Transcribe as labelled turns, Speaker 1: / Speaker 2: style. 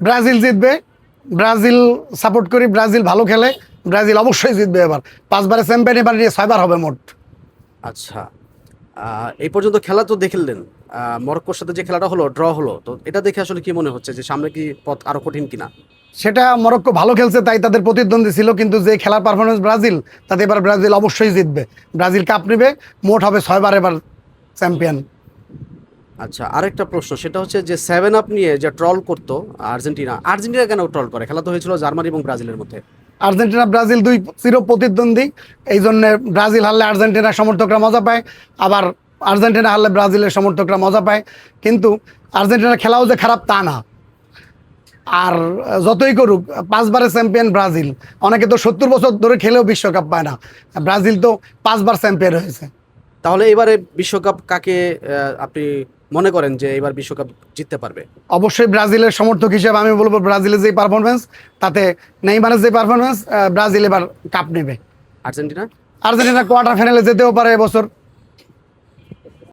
Speaker 1: Brazil জিতবে। Brazil support করি, Brazil ভালো খেলে, ব্রাজিল অবশ্যই জিতবে এবার। 5বারে চ্যাম্পিয়ন, এবার নিয়ে 6বার হবে মোট।
Speaker 2: আচ্ছা, এই পর্যন্ত খেলা তো দেখলেন, মরক্কোর সাথে যে খেলাটা হলো, ড্র হলো, তো এটা দেখে আসলে কি মনে হচ্ছে যে সামনে কি পথ আরো কঠিন কিনা?
Speaker 1: সেটা মরক্কো ভালো খেলছে তাই তাদের প্রতিদ্বন্দ্বী ছিল, কিন্তু যে খেলার পারফরমেন্স ব্রাজিল, তাতে এবার ব্রাজিল অবশ্যই জিতবে। ব্রাজিল কাপ নেবে, মোট হবে 6বার এবার চ্যাম্পিয়ন।
Speaker 2: আচ্ছা, আরেকটা প্রশ্ন, সেটা হচ্ছে যে সেভেন আপ নিয়ে যে ট্রল করতো আর্জেন্টিনা, আর্জেন্টিনা কেন ট্রল করে? খেলা তো হয়েছিল জার্মানি এবং ব্রাজিলের মধ্যে।
Speaker 1: আর্জেন্টিনা ব্রাজিল দুই চির প্রতিদ্বন্দ্বী, এই জন্য ব্রাজিল হারলে আর্জেন্টিনার সমর্থকরা মজা পায়, আবার আর্জেন্টিনা হারলে ব্রাজিলের সমর্থকরা মজা পায়। কিন্তু আর্জেন্টিনার খেলাও যে খারাপ তা না। আর যতই করুক, 5বারের চ্যাম্পিয়ন ব্রাজিল। অনেকে তো 70 বছর ধরে খেলেও বিশ্বকাপ পায় না, ব্রাজিল তো 5বার চ্যাম্পিয়ন হয়েছে।
Speaker 2: তাহলে এবারে বিশ্বকাপ কাকে আপনি মনে করেন যে এবার বিশ্বকাপ জিততে পারবে?
Speaker 1: অবশ্যই ব্রাজিলের সমর্থক হিসেবে আমি বলবো, ব্রাজিলের যে পারফরমেন্স, তাতে নেইমারের যে পারফরমেন্স, ব্রাজিল এবার কাপ নেবে।
Speaker 2: আর্জেন্টিনা?
Speaker 1: আর্জেন্টিনা কোয়ার্টার ফাইনালে যেতেও পারে এবছর।